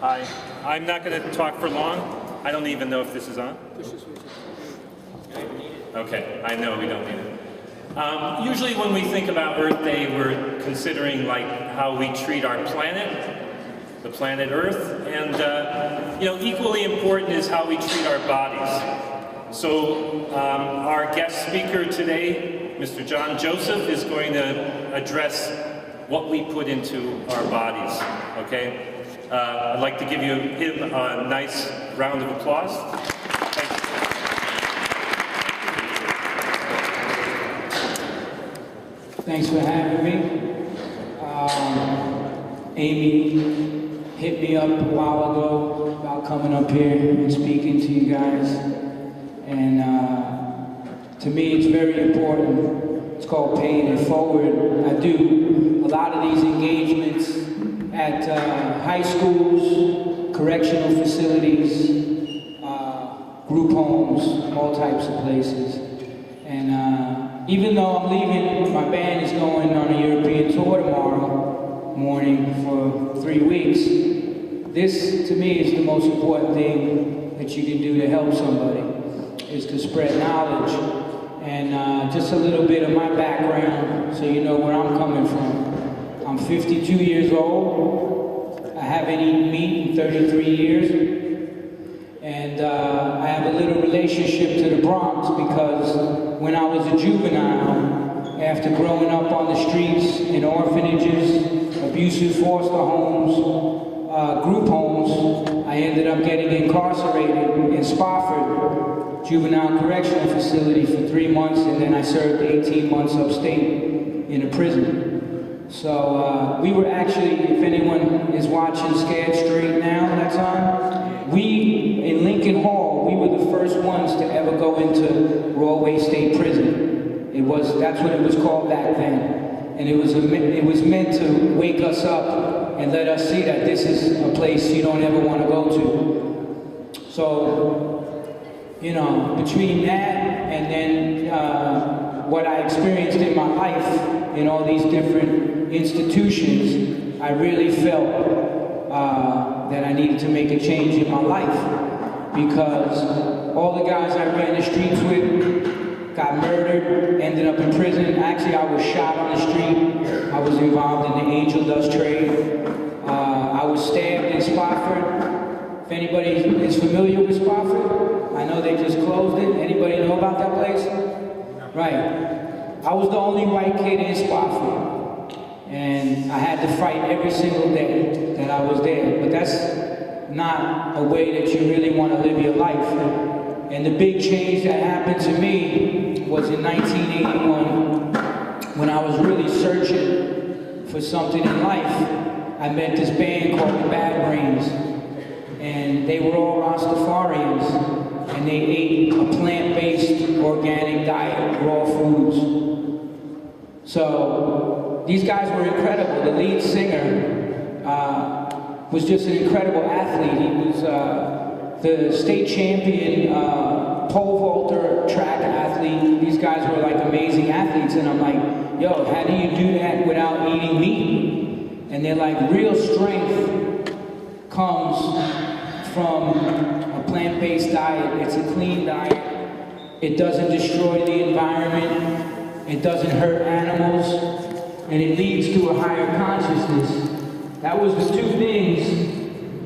Hi. I'm not going to talk for long. I don't even know if this is on. Okay, I know we don't need it. Usually when we think about Earth Day, we're considering like how we treat our planet, the planet Earth, and equally important is how we treat our bodies. So our guest speaker today, Mr. John Joseph, is going to address what we put into our bodies, okay? I'd like to give him a nice round of applause. Thank you. Thanks for having me. Amy hit me up a while ago about coming up here and speaking to you guys. And to me, it's very important. It's called Paying It Forward. I do a lot of these engagements at high schools, correctional facilities, group homes, all types of places. And even though I'm leaving, my band is going on a European tour tomorrow morning for 3 weeks. This, to me, is the most important thing that you can do to help somebody, is to spread knowledge. And just a little bit of my background, so you know where I'm coming from. I'm 52 years old. I haven't eaten meat in 33 years. And I have a little relationship to the Bronx because when I was a juvenile, after growing up on the streets, in orphanages, abusive foster homes, group homes, I ended up getting incarcerated in Spofford Juvenile Correctional Facility for 3 months, and then I served 18 months upstate in a prison. So we were actually, if anyone is watching Scared Straight now, that's on, we, in Lincoln Hall, we were the first ones to ever go into Rawway State Prison. That's what it was called back then. And it was meant to wake us up and let us see that this is a place you don't ever want to go to. So, you know, between that and then what I experienced in my life in all these different institutions, I really felt that I needed to make a change in my life, because all the guys I ran the streets with got murdered, ended up in prison. Actually, I was shot on the street. I was involved in the angel dust trade. I was stabbed in Spofford. If anybody is familiar with Spofford, I know they just closed it. Anybody know about that place? Right. I was the only white kid in Spofford. And I had to fight every single day that I was there. But that's not a way that you really want to live your life. And the big change that happened to me was in 1981, when I was really searching for something in life. I met this band called the Bad Brains. And they were all Rastafarians. And they ate a plant-based, organic diet, raw foods. So these guys were incredible. The lead singer was just an incredible athlete. He was the state champion pole vaulter, track athlete. These guys were like amazing athletes. And I'm like, yo, how do you do that without eating meat? And they're like, real strength comes from a plant-based diet. It's a clean diet. It doesn't destroy the environment. It doesn't hurt animals, and it leads to a higher consciousness. That was the two things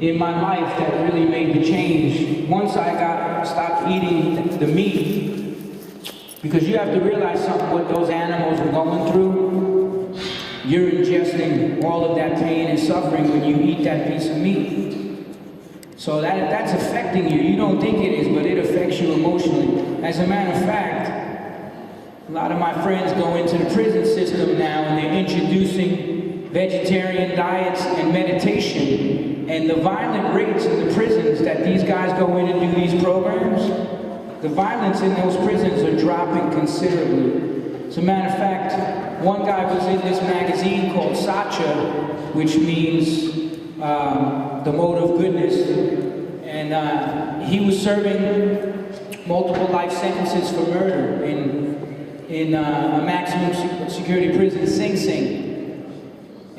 in my life that really made the change. Once I stopped eating the meat, because you have to realize something, what those animals were going through. You're ingesting all of that pain and suffering when you eat that piece of meat. So that's affecting you. You don't think it is, but it affects you emotionally. As a matter of fact, a lot of my friends go into the prison system now and they're introducing vegetarian diets and meditation. And the violent rates in the prisons that these guys go in and do these programs, the violence in those prisons are dropping considerably. As a matter of fact, one guy was in this magazine called Sacha, which means the mode of goodness. And he was serving multiple life sentences for murder in a maximum security prison, Sing Sing.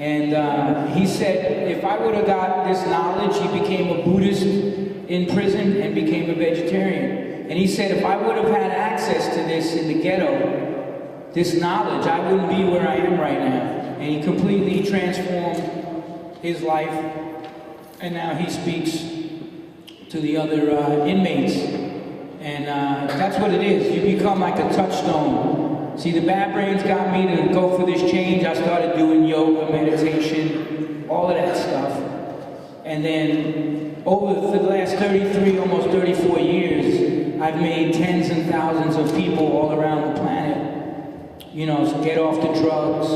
And he said if I would have got this knowledge, he became a Buddhist in prison and became a vegetarian. And he said if I would have had access to this in the ghetto, this knowledge, I wouldn't be where I am right now. And he completely transformed his life, and now he speaks to the other inmates. And that's what it is. You become like a touchstone. See, the Bad Brains got me to go for this change. I started doing yoga, meditation, all of that stuff. And then over the last 33, almost 34 years, I've made tens and thousands of people all around the planet, you know, get off the drugs,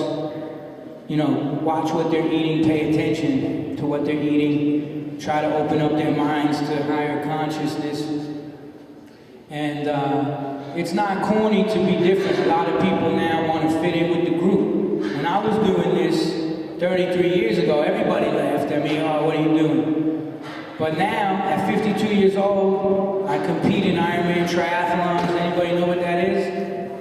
you know, watch what they're eating, pay attention to what they're eating, try to open up their minds to higher consciousness. And it's not corny to be different. A lot of people now want to fit in with the group. When I was doing this 33 years ago, everybody laughed at me, oh, what are you doing? But now, at 52 years old, I compete in Ironman triathlons. Anybody know what that is?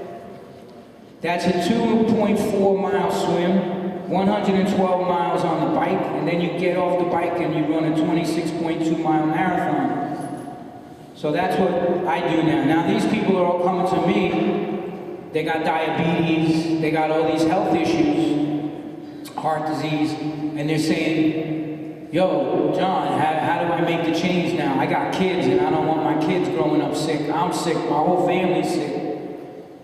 That's a 2.4 mile swim, 112 miles on the bike, and then you get off the bike and you run a 26.2 mile marathon. So that's what I do now. Now these people are all coming to me. They got diabetes, they got all these health issues, heart disease, and they're saying, yo, John, how do I make the change now? I got kids and I don't want my kids growing up sick. I'm sick, my whole family's sick.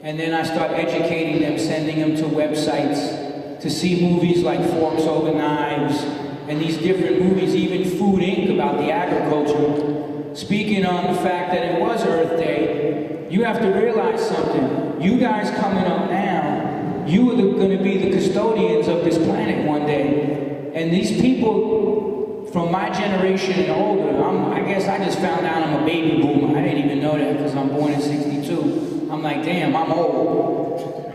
And then I start educating them, sending them to websites to see movies like Forks Over Knives and these different movies, even Food Inc. about the agriculture. Speaking on the fact that it was Earth Day, you have to realize something. You guys coming up now, you are going to be the custodians of this planet one day. And these people from my generation and older, I guess I just found out I'm a baby boomer. I didn't even know that because I'm born in '62. I'm like, damn, I'm old.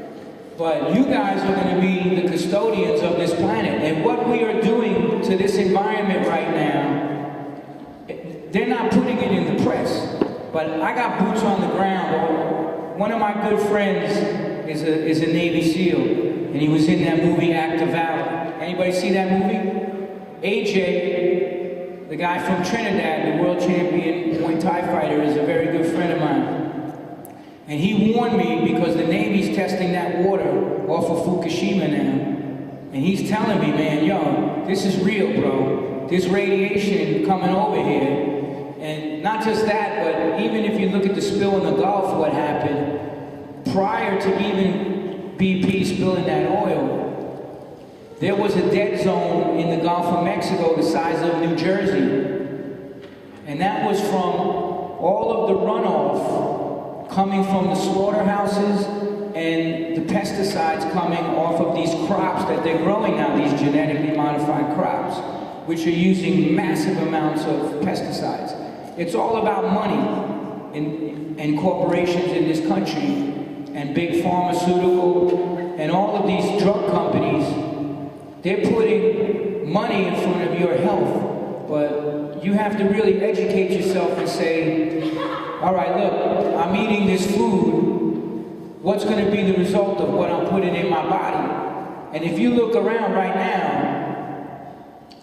But you guys are going to be the custodians of this planet. And what we are doing to this environment right now, they're not putting it in the press, but I got boots on the ground. One of my good friends is a Navy SEAL, and he was in that movie Act of Valor. Anybody see that movie? AJ, the guy from Trinidad, the world champion Muay Thai fighter, is a very good friend of mine. And he warned me because the Navy's testing that water off of Fukushima now. And he's telling me, man, yo, this is real, bro. This radiation coming over here. And not just that, but even if you look at the spill in the Gulf, what happened, prior to even BP spilling that oil, there was a dead zone in the Gulf of Mexico the size of New Jersey. And that was from all of the runoff coming from the slaughterhouses and the pesticides coming off of these crops that they're growing now, these genetically modified crops, which are using massive amounts of pesticides. It's all about money and corporations in this country and big pharmaceutical and all of these drug companies. They're putting money in front of your health, but you have to really educate yourself and say, all right, look, I'm eating this food. What's going to be the result of what I'm putting in my body? And if you look around right now,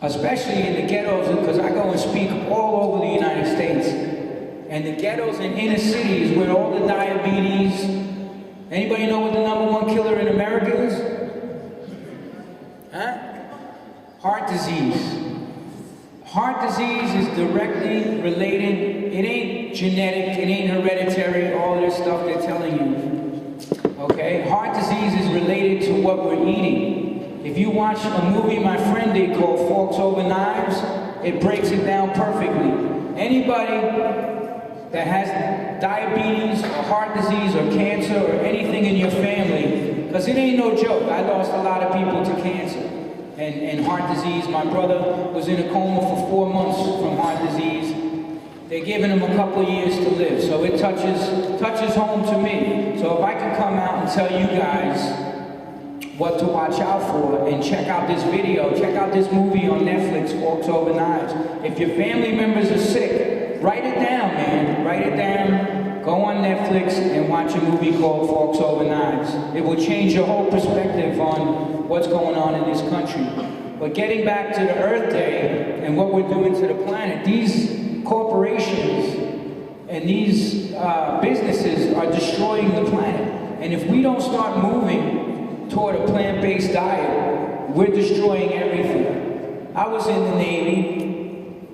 especially in the ghettos, because I go and speak all over the United States, and the ghettos and inner cities where all the diabetes, anybody know what the #1 killer in America is? Huh? Heart disease. Heart disease is directly related. It ain't genetic, it ain't hereditary, all this stuff they're telling you. Okay? Heart disease is related to what we're eating. If you watch a movie my friend did called Forks Over Knives, it breaks it down perfectly. Anybody that has diabetes or heart disease or cancer or anything in your family, because it ain't no joke. I lost a lot of people to cancer and heart disease. My brother was in a coma for 4 months from heart disease. They're giving him a couple years to live, so it touches home to me. So if I can come out and tell you guys what to watch out for, and check out this video, check out this movie on Netflix, Forks Over Knives. If your family members are sick, write it down, man. Write it down, go on Netflix and watch a movie called Forks Over Knives. It will change your whole perspective on what's going on in this country. But getting back to the Earth Day and what we're doing to the planet, these corporations and these businesses are destroying the planet. And if we don't start moving toward a plant-based diet, we're destroying everything. I was in the Navy,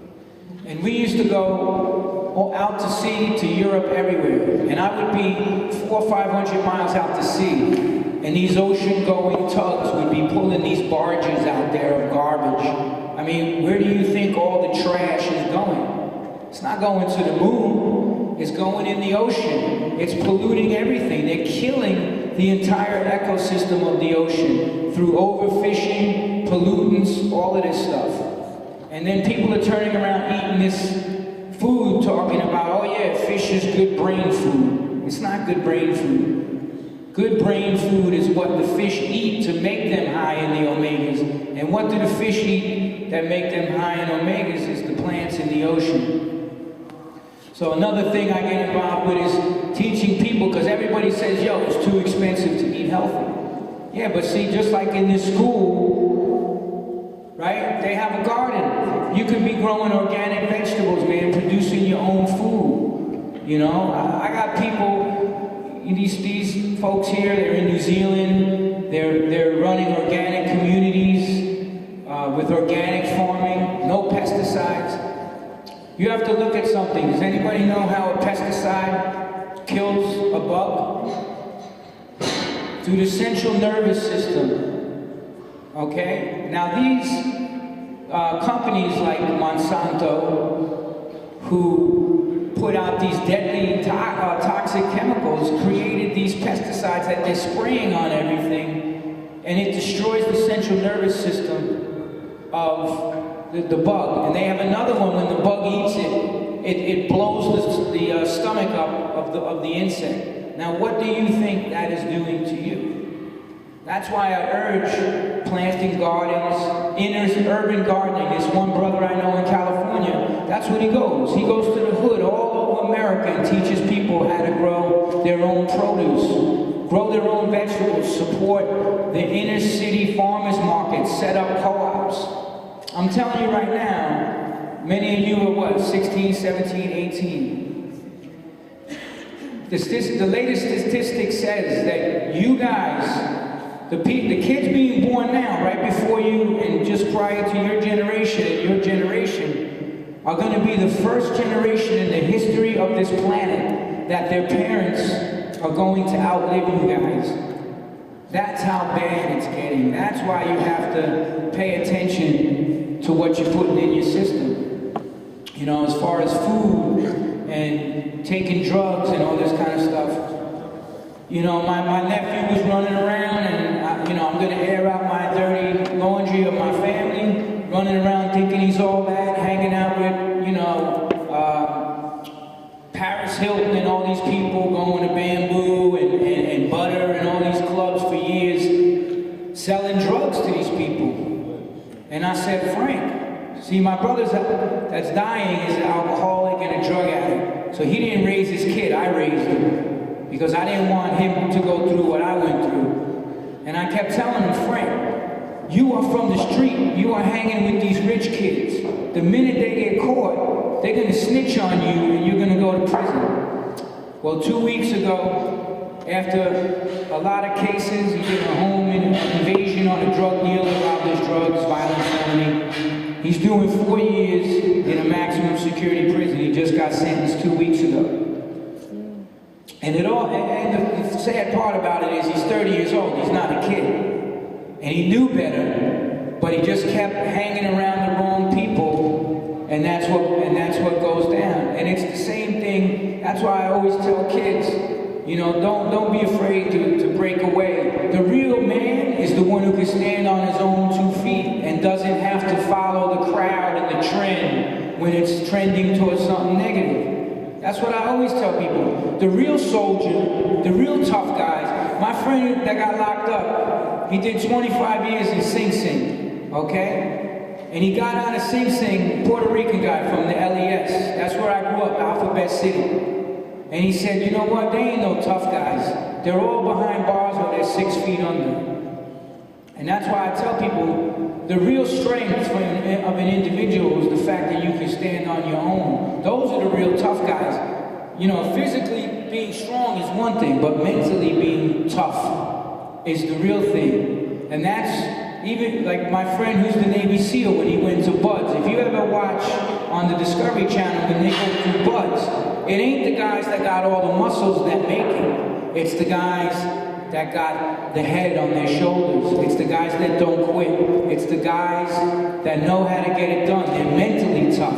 and we used to go out to sea, to Europe, everywhere. And I would be 400 or 500 miles out to sea. And these ocean-going tugs would be pulling these barges out there of garbage. I mean, where do you think all the trash is going? It's not going to the moon. It's going in the ocean. It's polluting everything. They're killing the entire ecosystem of the ocean through overfishing, pollutants, all of this stuff. And then people are turning around eating this food, talking about, oh yeah, fish is good brain food. It's not good brain food. Good brain food is what the fish eat to make them high in the omegas. And what do the fish eat that make them high in omegas is the plants in the ocean. So another thing I get involved with is teaching people, because everybody says, yo, it's too expensive to eat healthy. Yeah, but see, just like in this school, right, they have a garden. You can be growing organic vegetables, man, producing your own food. You know, I got people, these folks here, they're in New Zealand, they're running organic communities with organic farming, no pesticides. You have to look at something. Does anybody know how a pesticide kills a bug? Through the central nervous system. Okay? Now these companies like Monsanto, who put out these deadly toxic chemicals, created these pesticides that they're spraying on everything, and it destroys the central nervous system of the bug. And they have another one, when the bug eats it blows the stomach up of the insect. Now what do you think that is doing to you? That's why I urge planting gardens, urban gardening. There's one brother I know in California, that's what he goes. He goes to the hood all over America and teaches people how to grow their own produce, grow their own vegetables, support the inner city farmers markets, set up co-ops. I'm telling you right now, many of you are what, 16, 17, 18. The latest statistic says that you guys, the kids being born now, right before you and just prior to your generation, are going to be the first generation in the history of this planet that their parents are going to outlive you guys. That's how bad it's getting. That's why you have to pay attention to what you're putting in your system. You know, as far as food and taking drugs and all this kind of stuff. You know, my nephew was running around, and I'm going to air out my dirty laundry of my family, running around thinking he's all that, hanging out with, Paris Hilton and all these people, going to Bamboo and Butter and all these clubs for years, selling drugs to these people. And I said, Frank, see, my brother that's dying is an alcoholic and a drug addict. So he didn't raise his kid, I raised him. Because I didn't want him to go through what I went through. And I kept telling him, Frank, you are from the street, you are hanging with these rich kids. The minute they get caught, they're going to snitch on you and you're going to go to prison. Well, 2 weeks ago, after a lot of cases, he did a home invasion on a drug dealer, robbed his drugs, violent felony. He's doing 4 years in a maximum security prison. He just got sentenced 2 weeks ago. And the sad part about it is he's 30 years old. He's not a kid. And he knew better, but he just kept hanging around the wrong people, and that's what goes down. And it's the same thing. That's why I always tell kids, don't be afraid to break away. The real man is the one who can stand on his own 2 feet and doesn't have to follow the crowd and the trend when it's trending towards something negative. That's what I always tell people. The real soldier, the real tough guys. My friend that got locked up, he did 25 years in Sing Sing, okay? And he got out of Sing Sing, Puerto Rican guy from the LES. That's where I grew up, Alphabet City. And he said, you know what, they ain't no tough guys. They're all behind bars or they're 6 feet under. And that's why I tell people, the real strength of an individual is the fact that you can stand on your own. Those are the real tough guys. You know, physically being strong is one thing, but mentally being tough is the real thing. And that's even like my friend who's the Navy SEAL when he went to BUD/S. If you ever watch on the Discovery Channel when they go through BUD/S, it ain't the guys that got all the muscles that make it. It's the guys that got the head on their shoulders. It's the guys that don't quit. It's the guys that know how to get it done. They're mentally tough.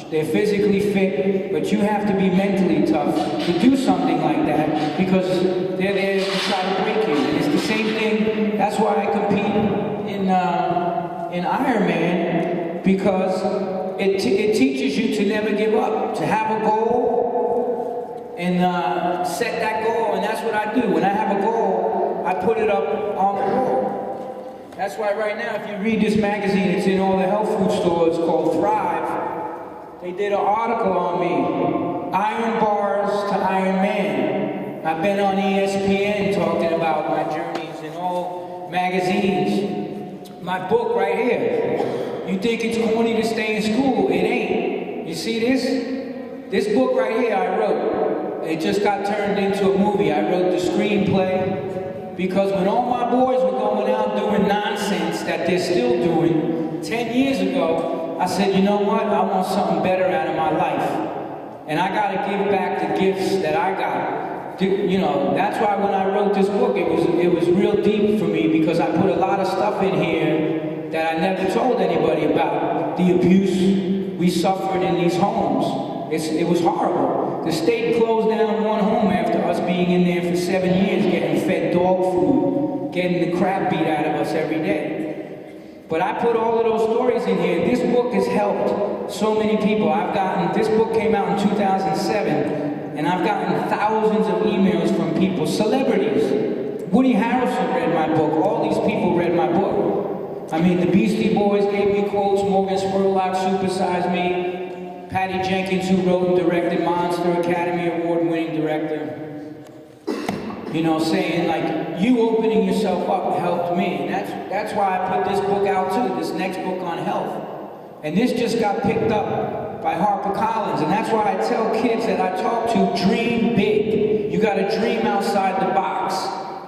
They're physically fit, but you have to be mentally tough to do something like that because they're there to try to break you. And it's the same thing. That's why I compete in Ironman, because it teaches you to never give up, to have a goal and set that goal. And that's what I do. When I have a goal, I put it up on the wall. That's why right now, if you read this magazine, it's in all the health food stores called Thrive. They did an article on me, Iron Bars to Iron Man. I've been on ESPN talking about my journeys in all magazines. My book right here. You think it's corny to stay in school? It ain't. You see this? This book right here I wrote. It just got turned into a movie. I wrote the screenplay because when all my boys were going out doing nonsense that they're still doing, 10 years ago, I said, you know what? I want something better out of my life. And I got to give back the gifts that I got. You know, that's why when I wrote this book, it was real deep for me because I put a lot of stuff in here that I never told anybody about. The abuse we suffered in these homes. It was horrible. The state closed down one home after us being in there for 7 years, getting fed dog food, getting the crap beat out of us every day. But I put all of those stories in here. This book has helped so many people. This book came out in 2007, and I've gotten thousands of emails from people, celebrities. Woody Harrelson read my book. All these people read my book. I mean, the Beastie Boys gave me quotes, Morgan Spurlock supersized me, Patty Jenkins, who wrote and directed Monster, Academy Award-winning director. You know, saying like, you opening yourself up helped me. And that's why I put this book out too, this next book on health. And this just got picked up by HarperCollins. And that's why I tell kids that I talk to, dream big. You gotta dream outside the box.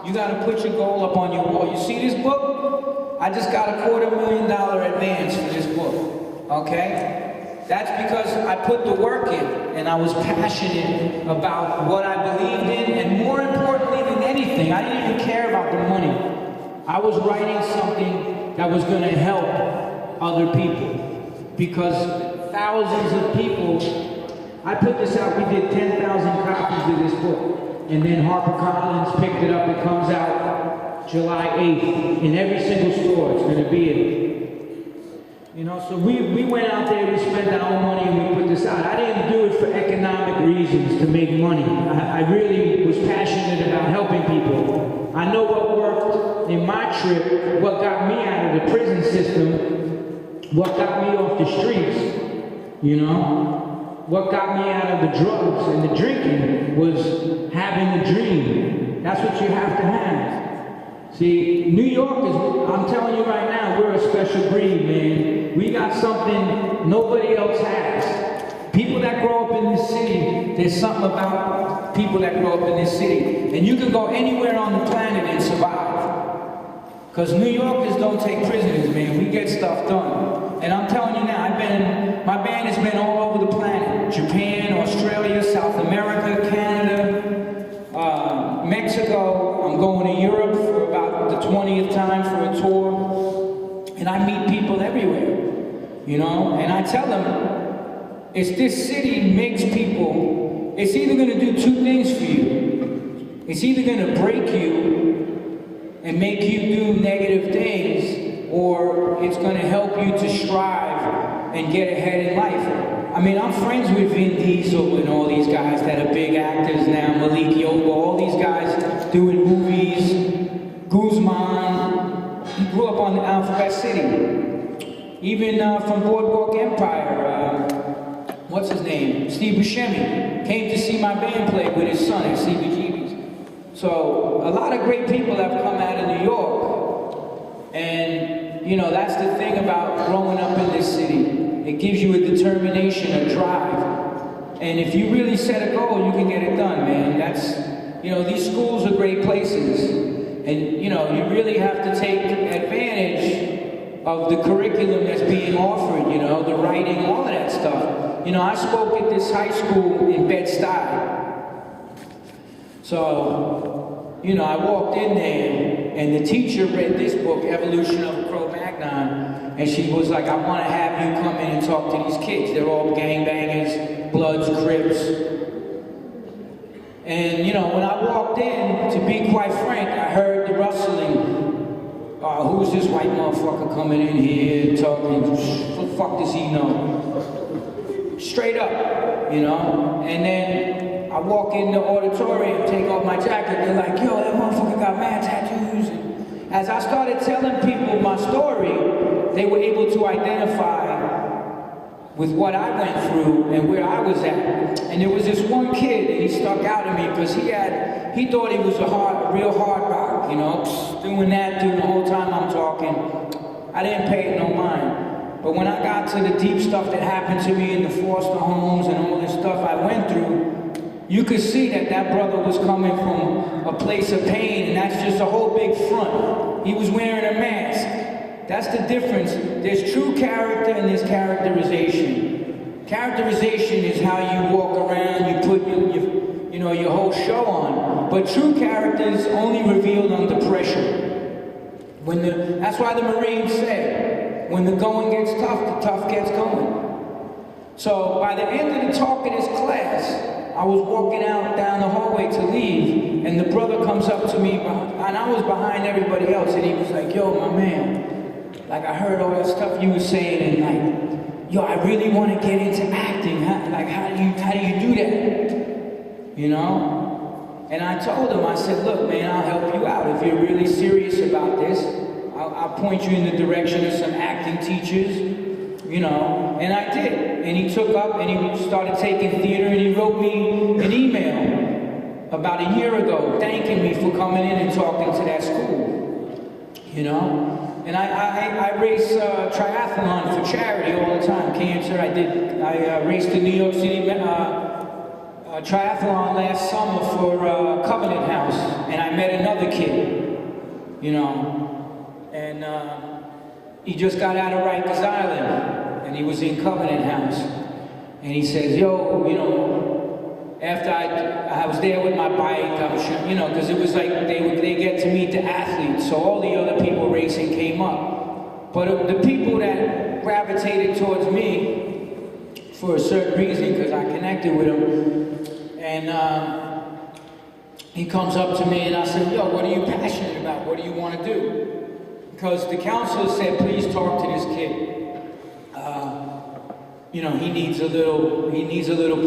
You gotta put your goal up on your wall. You see this book? I just got a $250,000 advance for this book, okay? That's because I put the work in, and I was passionate about what I believed in, and more importantly than anything, I didn't even care about the money. I was writing something that was going to help other people, because thousands of people, I put this out, we did 10,000 copies of this book, and then HarperCollins picked it up, it comes out July 8th, in every single store, it's going to be in. You know, so we went out there, we spent our own money, and we put this out. I didn't do it for economic reasons, to make money. I really was passionate about helping people. I know what worked in my trip, what got me out of the prison system, what got me off the streets, you know? What got me out of the drugs and the drinking was having a dream. That's what you have to have. See, New York is, I'm telling you right now, we're a special breed, man. We got something nobody else has. People that grow up in this city, there's something about people that grow up in this city. And you can go anywhere on the planet and survive. Because New Yorkers don't take prisoners, man. We get stuff done. And I'm telling you now, my band has been all over the planet. Japan, Australia, South America, Canada, Mexico. I'm going to Europe for about the 20th time for a tour. And I meet people everywhere, you know? And I tell them, it's this city makes people, it's either going to do two things for you. It's either going to break you and make you do negative things, or it's going to help you to strive and get ahead in life. I mean, I'm friends with Vin Diesel and all these guys that are big actors now, Malik Yoba, all these guys doing movies, Guzman. He grew up on Alphabet City. Even from Boardwalk Empire, what's his name? Steve Buscemi came to see my band play with his son at CBGB's. So a lot of great people have come out of New York, and you know, that's the thing about growing up in this city. It gives you a determination, a drive. And if you really set a goal, you can get it done, man. That's, you know, these schools are great places. And, you know, you really have to take advantage of the curriculum that's being offered, you know, the writing, all of that stuff. You know, I spoke at this high school in Bed-Stuy. So, you know, I walked in there, and the teacher read this book, Evolution of Cro-Magnon, and she was like, I want to have you come in and talk to these kids. They're all gangbangers, Bloods, Crips. And, you know, when I walked in, to be quite frank, I heard the rustling. Who's this white motherfucker coming in here talking? What the fuck does he know? Straight up, you know? And then I walk in the auditorium, take off my jacket, they're like, yo, that motherfucker got mad tattoos. And as I started telling people my story, they were able to identify with what I went through and where I was at. And there was this one kid, and he stuck out at me because he thought he was a real hard rock, you know, doing the whole time I'm talking. I didn't pay it no mind. But when I got to the deep stuff that happened to me in the foster homes and all this stuff I went through, you could see that that brother was coming from a place of pain, and that's just a whole big front. He was wearing a mask. That's the difference. There's true character and there's characterization. Characterization is how you walk around, you put your whole show on. But true character is only revealed under pressure. That's why the Marines say, when the going gets tough, the tough gets going. So by the end of the talk of this class, I was walking out down the hallway to leave, and the brother comes up to me, and I was behind everybody else, and he was like, yo, my man, like, I heard all that stuff you were saying, and like, yo, I really want to get into acting. How do you do that? You know? And I told him, I said, look, man, I'll help you out. If you're really serious about this, I'll point you in the direction of some acting teachers, you know? And I did. And he took up, and he started taking theater, and he wrote me an email about a year ago, thanking me for coming in and talking to that school, you know? And I race triathlon for charity all the time. Cancer, I raced the New York City triathlon last summer for Covenant House, and I met another kid, you know, and he just got out of Rikers Island, and he was in Covenant House, and he says, yo, you know, after I was there with my bike, I was, you know, because it was like they get to meet the athletes, so all the other people racing came up. But the people that gravitated towards me for a certain reason, because I connected with him, and he comes up to me and I said, yo, what are you passionate about? What do you want to do? Because the counselor said, please talk to this kid. You know, he needs a little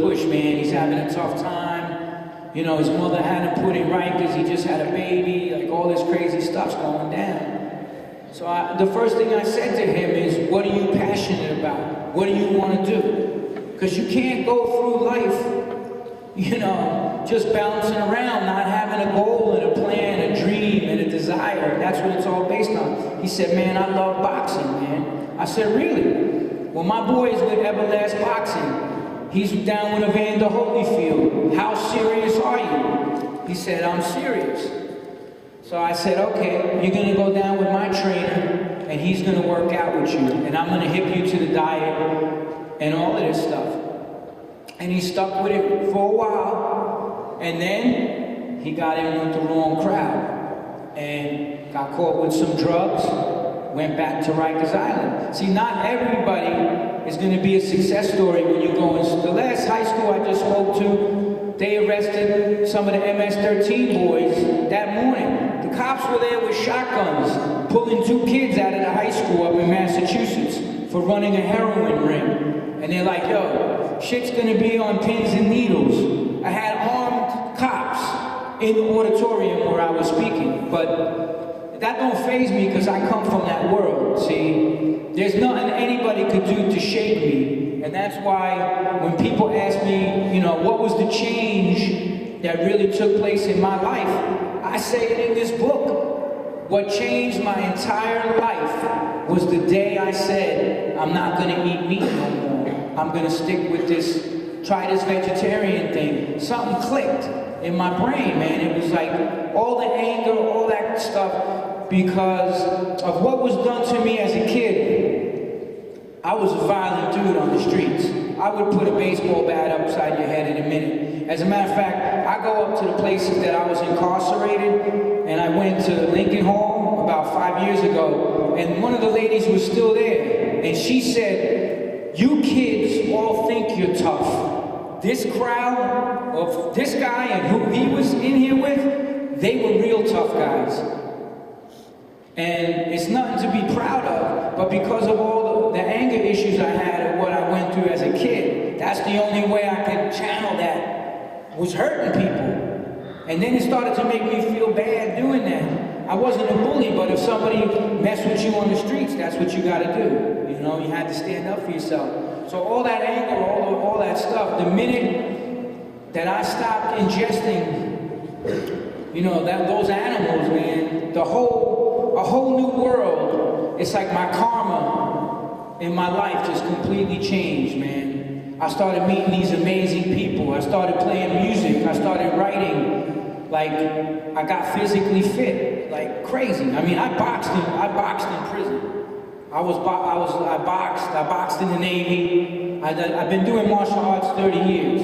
push, man. He's having a tough time. You know, his mother had him put in right because he just had a baby. Like, all this crazy stuff's going down. So the first thing I said to him is, what are you passionate about? What do you want to do? Because you can't go through life, you know, just bouncing around, not having a goal and a plan, a dream and a desire. That's what it's all based on. He said, man, I love boxing, man. I said, really? Well, my boy is with Everlast Boxing. He's down with Evander Holyfield. How serious are you? He said, I'm serious. So I said, okay, you're gonna go down with my trainer, and he's gonna work out with you, and I'm gonna hip you to the diet and all of this stuff. And he stuck with it for a while, and then he got in with the wrong crowd, and got caught with some drugs, went back to Rikers Island. See, not everybody is going to be a success story when you go in. The last high school I just spoke to, they arrested some of the MS-13 boys that morning. The cops were there with shotguns, pulling 2 kids out of the high school up in Massachusetts for running a heroin ring. And they're like, yo, shit's going to be on pins and needles. I had armed cops in the auditorium where I was speaking, but that don't faze me because I come from that world, see? There's nothing anybody could do to shake me. And that's why when people ask me, you know, what was the change that really took place in my life, I say it in this book. What changed my entire life was the day I said, I'm not gonna eat meat no more. I'm gonna stick with try this vegetarian thing. Something clicked in my brain, man. It was like all the anger, all that stuff, because of what was done to me as a kid. I was a violent dude on the streets. I would put a baseball bat upside your head in a minute. As a matter of fact, I go up to the places that I was incarcerated, and I went to Lincoln Hall about 5 years ago, and one of the ladies was still there, and she said, "You kids all think you're tough. This crowd of this guy and who he was in here with, they were real tough guys. And it's nothing to be proud of, but because of all the anger issues I had and what I went through as a kid, that's the only way I could channel that, was hurting people. And then it started to make me feel bad doing that. I wasn't a bully, but if somebody messed with you on the streets, that's what you gotta do. You know, you had to stand up for yourself. So all that anger, all that stuff, the minute that I stopped ingesting, you know, those animals, man, a whole new world. It's like my karma in my life just completely changed, man. I started meeting these amazing people. I started playing music. I started writing. Like, I got physically fit, like crazy. I mean, I boxed in prison. I boxed in the Navy. I've been doing martial arts 30 years.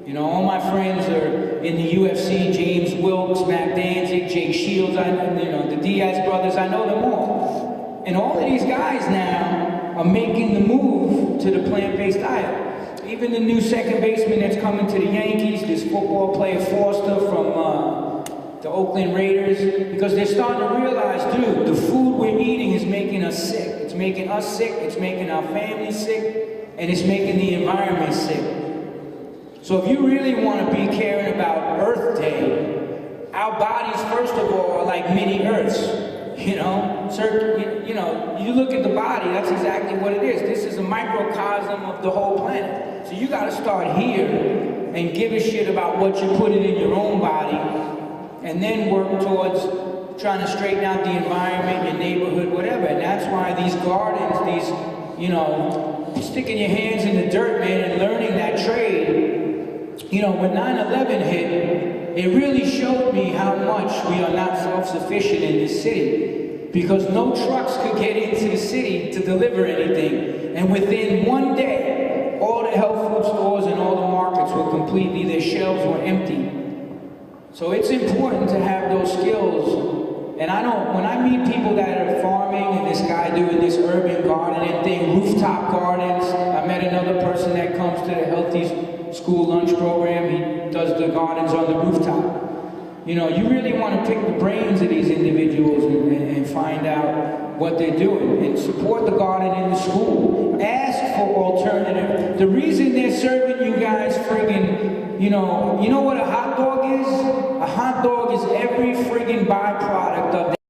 You know, all my friends are in the UFC, James Wilkes, Matt Danzig, Jake Shields, you know, the Diaz brothers, I know them all. And all of these guys now are making the move to the plant-based diet. Even the new second baseman that's coming to the Yankees, this football player Foster from the Oakland Raiders, because they're starting to realize, dude, the food we're eating is making us sick. It's making us sick, it's making our families sick, and it's making the environment sick. So if you really want to be caring about Earth Day, our bodies, first of all, are like mini Earths. You know, you look at the body, that's exactly what it is. This is a microcosm of the whole planet. So you got to start here and give a shit about what you're putting in your own body, and then work towards trying to straighten out the environment, your neighborhood, whatever. And that's why these gardens, these, you know, sticking your hands in the dirt, man, and learning that trade. You know, when 9/11 hit, it really showed me how much we are not self-sufficient in this city, because no trucks could get into the city to deliver anything. And within one day, all the health food stores and all the markets were completely, their shelves were empty. So it's important to have those skills. And when I meet people that are farming, and this guy doing this urban gardening thing, rooftop gardens, I met another person that comes to the Healthy School Lunch program. He does the gardens on the rooftop. You know, you really want to pick the brains of these individuals and find out what they're doing, and support the garden in the school. Ask for alternative. The reason they're serving you guys friggin', you know what a hot dog is? A hot dog is every friggin' byproduct of